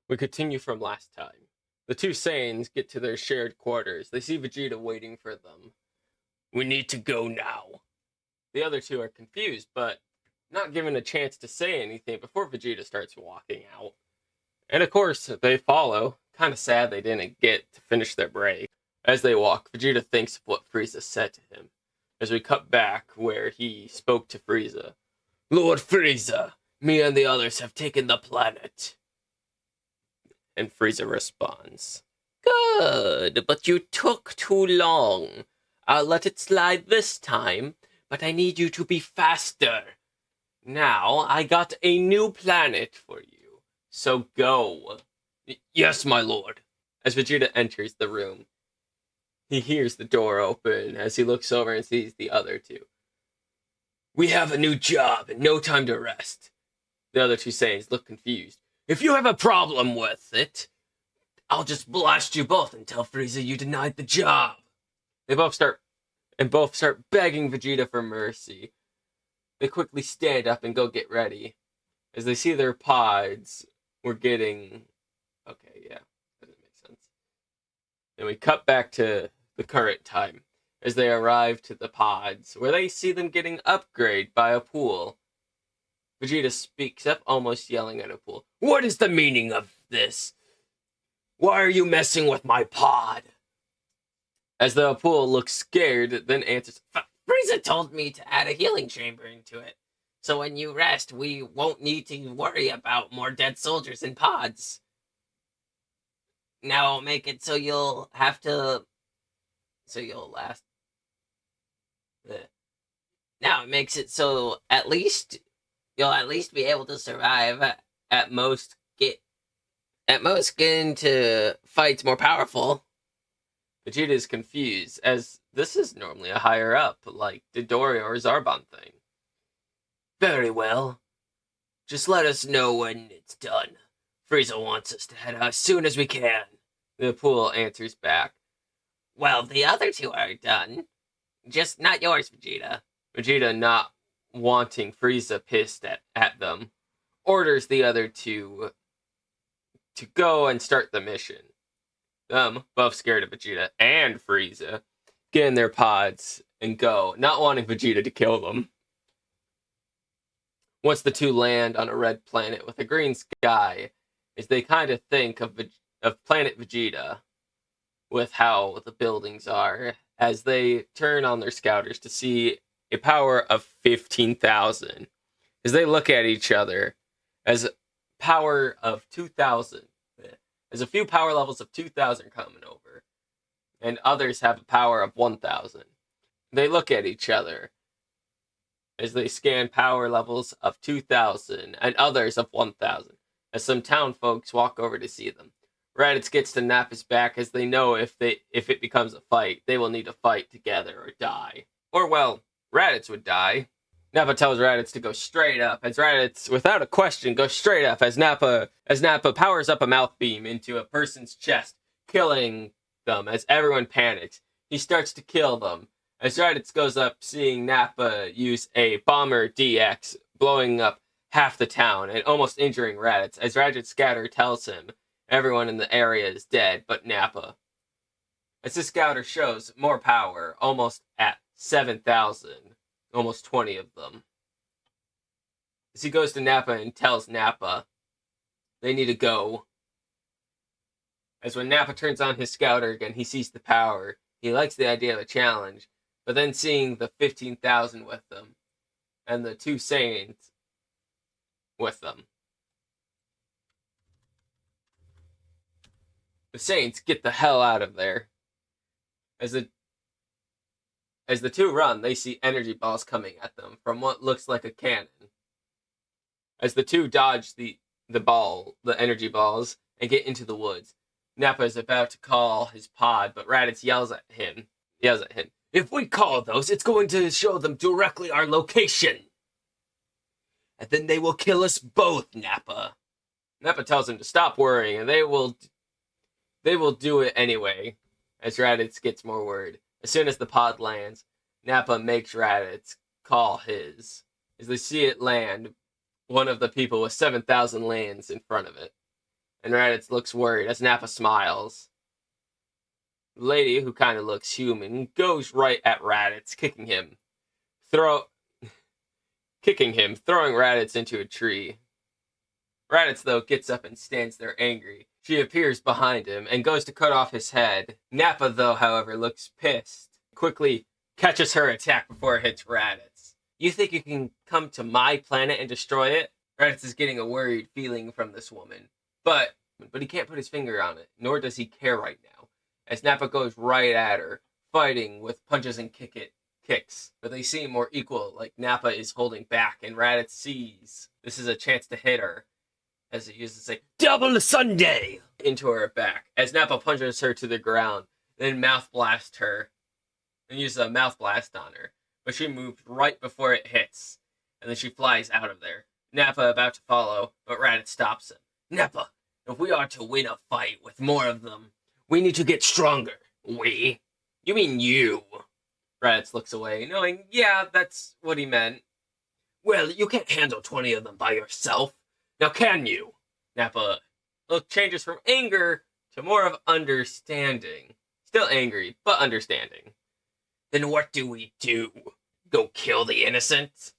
We continue from last time. The two Saiyans get to their shared quarters. They see Vegeta waiting for them. We need to go now. The other two are confused, but not given a chance to say anything before Vegeta starts walking out. And of course, they follow. Kind of sad they didn't get to finish their break. As they walk, Vegeta thinks of what Frieza said to him. As we cut back where he spoke to Frieza. Lord Frieza, me and the others have taken the planet. And Frieza responds, Good, but you took too long. I'll let it slide this time, but I need you to be faster. Now, I got a new planet for you, so go. Yes, my lord. As Vegeta enters the room, he hears the door open as he looks over and sees the other two. We have a new job and no time to rest. The other two Saiyans look confused. If you have a problem with it, I'll just blast you both and tell Frieza you denied the job. They both start begging Vegeta for mercy. They quickly stand up and go get ready. As they see their pods were getting... Okay, yeah, that doesn't make sense. Then we cut back to the current time, as they arrive to the pods, where they see them getting upgraded by a pool. Vegeta speaks up, almost yelling at a pool. What is the meaning of this? Why are you messing with my pod? As the pool looks scared, then answers, Frieza told me to add a healing chamber into it. So when you rest, we won't need to worry about more dead soldiers in pods. Now I'll make it so you'll have to... So you'll last... Now it makes it so you'll at least be able to survive. At most get into fights more powerful. Vegeta is confused, as this is normally a higher up, like Dodoria or Zarbon thing. Very well. Just let us know when it's done. Frieza wants us to head out as soon as we can. The pool answers back. Well, the other two are done. Just not yours, Vegeta. Vegeta, not wanting Frieza pissed at them, orders the other two to go and start the mission. Them, both scared of Vegeta and Frieza, get in their pods and go, not wanting Vegeta to kill them. Once the two land on a red planet with a green sky, as they kind of think of planet Vegeta, with how the buildings are, as they turn on their scouters to see a power of 15,000. As they look at each other, as power of 2,000. There's a few power levels of 2,000 coming over, and others have a power of 1,000. They look at each other as they scan power levels of 2,000 and others of 1,000, as some town folks walk over to see them. Raditz gets to Nappa's back, as they know if it becomes a fight, they will need to fight together or die. Or, well, Raditz would die. Nappa tells Raditz to go straight up, as Raditz, without a question, goes straight up as Nappa powers up a mouth beam into a person's chest, killing them as everyone panics. He starts to kill them. As Raditz goes up, seeing Nappa use a Bomber DX, blowing up half the town and almost injuring Raditz, as Raditz Scatter tells him everyone in the area is dead but Nappa. As the Scouter shows more power, almost at 7,000. Almost 20 of them. As he goes to Nappa and tells Nappa they need to go. As when Nappa turns on his scouter again, he sees the power. He likes the idea of a challenge, but then seeing the 15,000 with them, and the two Saiyans with them. The Saiyans get the hell out of there. As the two run, they see energy balls coming at them from what looks like a cannon. As the two dodge the energy balls, and get into the woods, Nappa is about to call his pod, but Raditz yells at him. If we call those, it's going to show them directly our location. And then they will kill us both, Nappa. Nappa tells him to stop worrying, and they will do it anyway, as Raditz gets more worried. As soon as the pod lands, Nappa makes Raditz call his. As they see it land, one of the people with 7,000 lands in front of it. and Raditz looks worried as Nappa smiles. The lady, who kind of looks human, goes right at Raditz, kicking him, throwing Raditz into a tree. Raditz, though, gets up and stands there angry. She appears behind him and goes to cut off his head. Nappa, though, however, looks pissed. Quickly catches her attack before it hits Raditz. You think you can come to my planet and destroy it? Raditz is getting a worried feeling from this woman. But he can't put his finger on it, nor does he care right now, as Nappa goes right at her, fighting with punches and kicks. But they seem more equal, like Nappa is holding back, and Raditz sees this is a chance to hit her, as he uses a double Sunday into her back, as Nappa punches her to the ground, then mouth blasts her, and uses a mouth blast on her. But she moves right before it hits, and then she flies out of there. Nappa about to follow, but Raditz stops him. Nappa, if we are to win a fight with more of them, we need to get stronger. We? You mean you? Raditz looks away, knowing, yeah, that's what he meant. Well, you can't handle 20 of them by yourself. Now can you? Nappa changes from anger to more of understanding. Still angry, but understanding. Then what do we do? Go kill the innocent?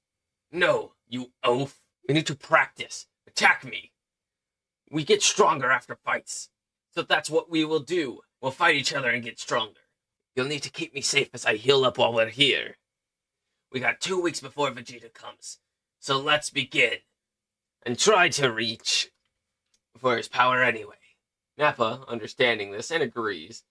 No, you oaf. We need to practice. Attack me. We get stronger after fights. So that's what we will do. We'll fight each other and get stronger. You'll need to keep me safe as I heal up while we're here. We got 2 weeks before Vegeta comes. So let's begin. And try to reach for his power anyway. Nappa, understanding this, and agrees.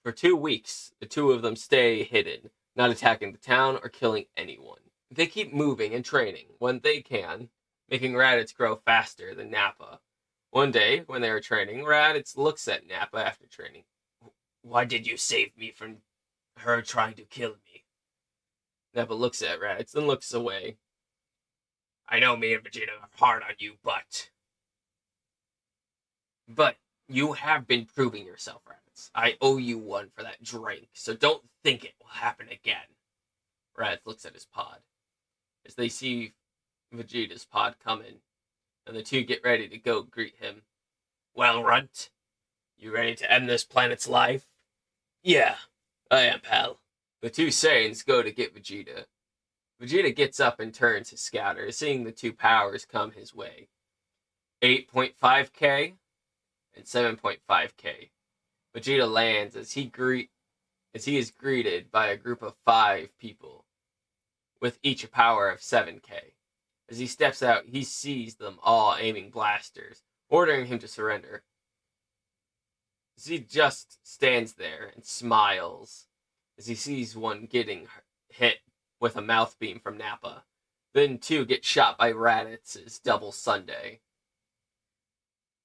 For 2 weeks, the two of them stay hidden, not attacking the town or killing anyone. They keep moving and training when they can, making Raditz grow faster than Nappa. One day, when they are training, Raditz looks at Nappa after training. Why did you save me from her trying to kill me? Nappa looks at Raditz and looks away. I know me and Vegeta are hard on you, but you have been proving yourself, Raditz. I owe you one for that drink, so don't think it will happen again. Raditz looks at his pod. As they see Vegeta's pod coming, and the two get ready to go greet him. Well, Runt, you ready to end this planet's life? Yeah, I am, pal. The two Saiyans go to get Vegeta. Vegeta gets up and turns his scouter, seeing the two powers come his way. 8.5k and 7.5k. Vegeta lands as he is greeted by a group of 5 people, with each a power of 7k. As he steps out, he sees them all aiming blasters, ordering him to surrender. As he just stands there and smiles, as he sees one getting hit with a mouth beam from Nappa. Then 2 get shot by Raditz's double Sunday.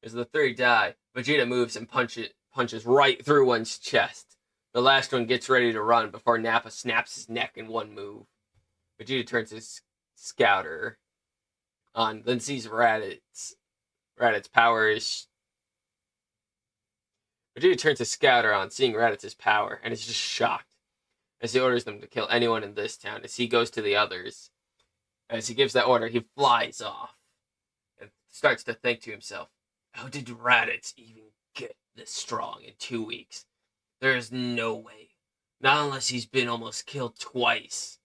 As the 3 die, Vegeta moves and punches right through one's chest. The last one gets ready to run before Nappa snaps his neck in one move. Vegeta turns his scouter on, then sees Raditz. Raditz's power is... Vegeta turns his scouter on, seeing Raditz's power, and is just shocked, as he orders them to kill anyone in this town. As he goes to the others, as he gives that order, he flies off, and starts to think to himself, how did Raditz even get this strong in 2 weeks? There is no way. Not unless he's been almost killed twice.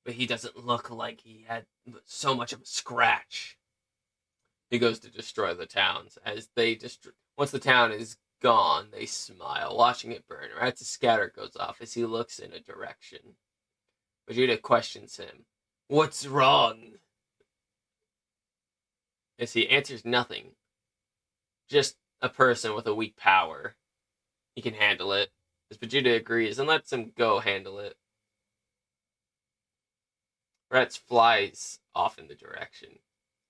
But he doesn't look like he had so much of a scratch. He goes to destroy the towns. Once the town is gone, they smile, watching it burn. Raditz's scatter goes off as he looks in a direction. Vegeta questions him. What's wrong? As he answers nothing. Just a person with a weak power. He can handle it. As Vegeta agrees and lets him go handle it. Raditz flies off in the direction.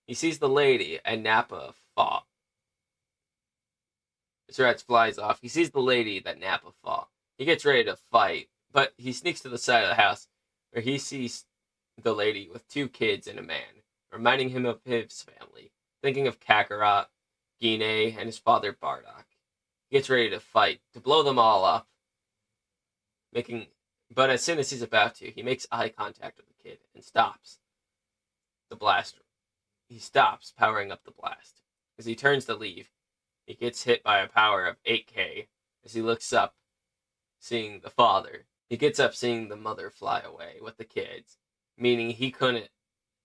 He sees the lady and Nappa fought. As Raditz flies off, he sees the lady that Nappa fought. He gets ready to fight, but he sneaks to the side of the house where he sees the lady with 2 kids and a man, reminding him of his family, thinking of Kakarot, Gine, and his father Bardock. He gets ready to fight, to blow them all up, but as soon as he's about to, he makes eye contact with the kid and stops the blast. He stops powering up the blast. As he turns to leave, he gets hit by a power of 8k as he looks up, seeing the father. He gets up seeing the mother fly away with the kids, meaning he couldn't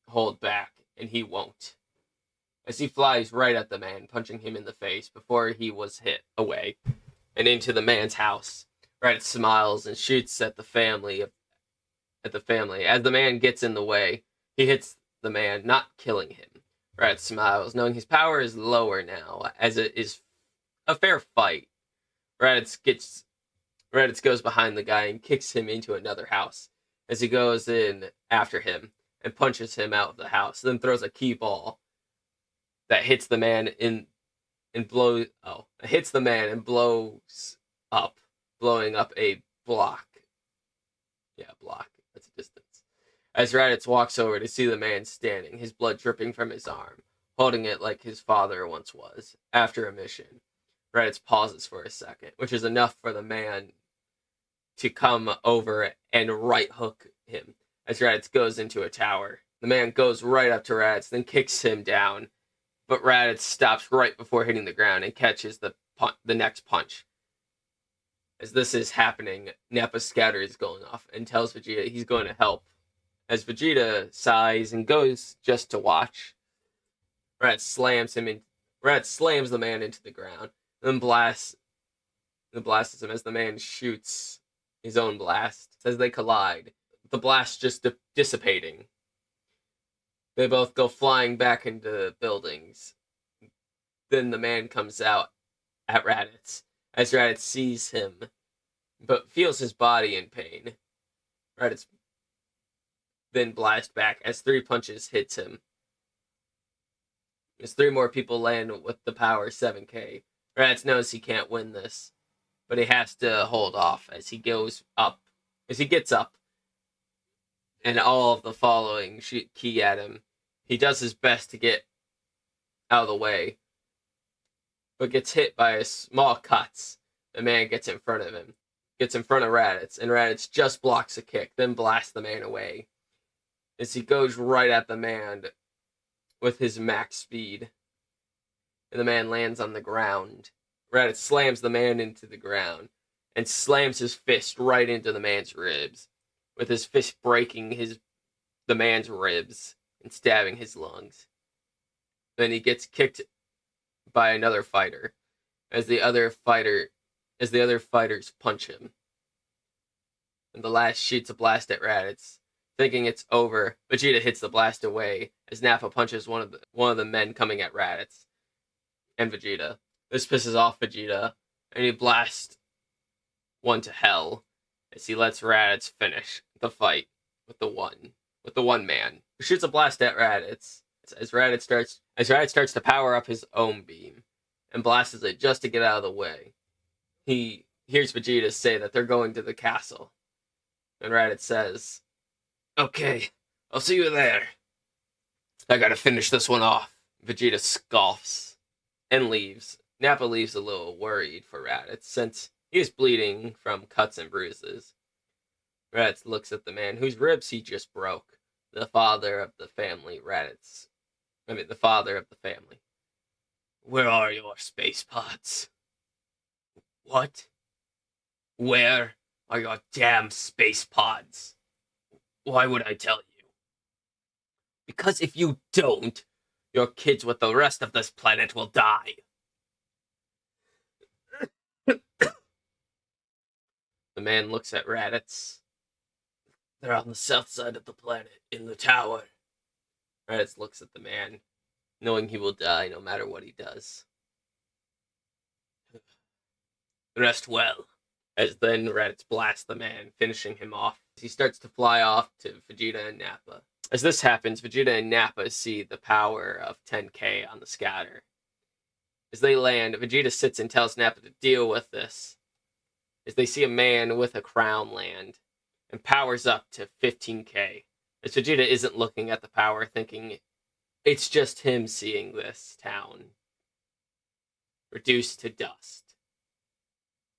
hold back, and he won't. As he flies right at the man, punching him in the face before he was hit away, and into the man's house. Raditz smiles and shoots at the family. As the man gets in the way, he hits the man, not killing him. Raditz smiles, knowing his power is lower now, as it is a fair fight. Raditz goes behind the guy and kicks him into another house as he goes in after him and punches him out of the house, then throws a key ball that hits the man blows up, blowing up a block. Yeah, block. That's a distance. As Raditz walks over to see the man standing, his blood dripping from his arm, holding it like his father once was. After a mission, Raditz pauses for a second, which is enough for the man to come over and right hook him as Raditz goes into a tower. The man goes right up to Raditz, then kicks him down, but Raditz stops right before hitting the ground and catches the next punch. As this is happening, Nappa's scatter is going off and tells Vegeta he's going to help. As Vegeta sighs and goes just to watch, Raditz slams the man into the ground, then blasts him as the man shoots his own blast. As they collide, the blast just dissipating. They both go flying back into buildings. Then the man comes out at Raditz, as Raditz sees him, but feels his body in pain. Raditz then blasts back as 3 punches hits him. As 3 more people land with the power 7k. Raditz knows he can't win this, but he has to hold off as he gets up, and all of the following shoot key at him. He does his best to get out of the way, but gets hit by a small cuts. The man gets in front of Raditz, and Raditz just blocks a kick, then blasts the man away. As he goes right at the man with his max speed, and the man lands on the ground. Raditz slams the man into the ground, and slams his fist right into the man's ribs, with his fist breaking the man's ribs and stabbing his lungs. Then he gets kicked by another fighter, as the other fighters punch him. And the last shoots a blast at Raditz. Thinking it's over, Vegeta hits the blast away as Nappa punches one of the men coming at Raditz and Vegeta. This pisses off Vegeta, and he blasts one to hell as he lets Raditz finish the fight with the one man who shoots a blast at Raditz as Raditz starts to power up his own beam and blasts it just to get out of the way. He hears Vegeta say that they're going to the castle, and Raditz says, "Okay, I'll see you there. I gotta finish this one off." Vegeta scoffs and leaves. Nappa leaves a little worried for Raditz since he is bleeding from cuts and bruises. Raditz looks at the man whose ribs he just broke, the father of the family. The father of the family. "Where are your space pods?" "What? Where are your damn space pods?" "Why would I tell you?" "Because if you don't, your kids with the rest of this planet will die." The man looks at Raditz. "They're on the south side of the planet, in the tower." Raditz looks at the man, knowing he will die no matter what he does. "Rest well." As then Raditz blasts the man, finishing him off. He starts to fly off to Vegeta and Nappa. As this happens, Vegeta and Nappa see the power of 10k on the scatter. As they land, Vegeta sits and tells Nappa to deal with this, as they see a man with a crown land, and powers up to 15k. As Vegeta isn't looking at the power, thinking it's just him seeing this town reduced to dust.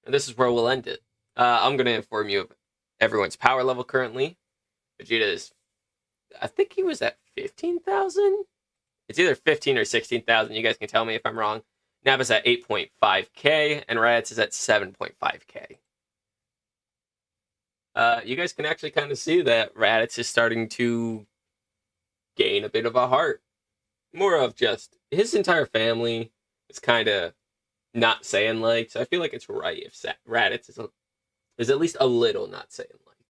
And this is where we'll end it. I'm going to inform you of everyone's power level currently. Vegeta is, I think he was at 15,000? It's either 15 or 16,000. You guys can tell me if I'm wrong. Naba's at 8.5K, and raditz is at 7.5K. You guys can actually kind of see that raditz is starting to gain a bit of a heart. More of just his entire family is kind of not saying like, so I feel like it's right if raditz is at least a little not saying like.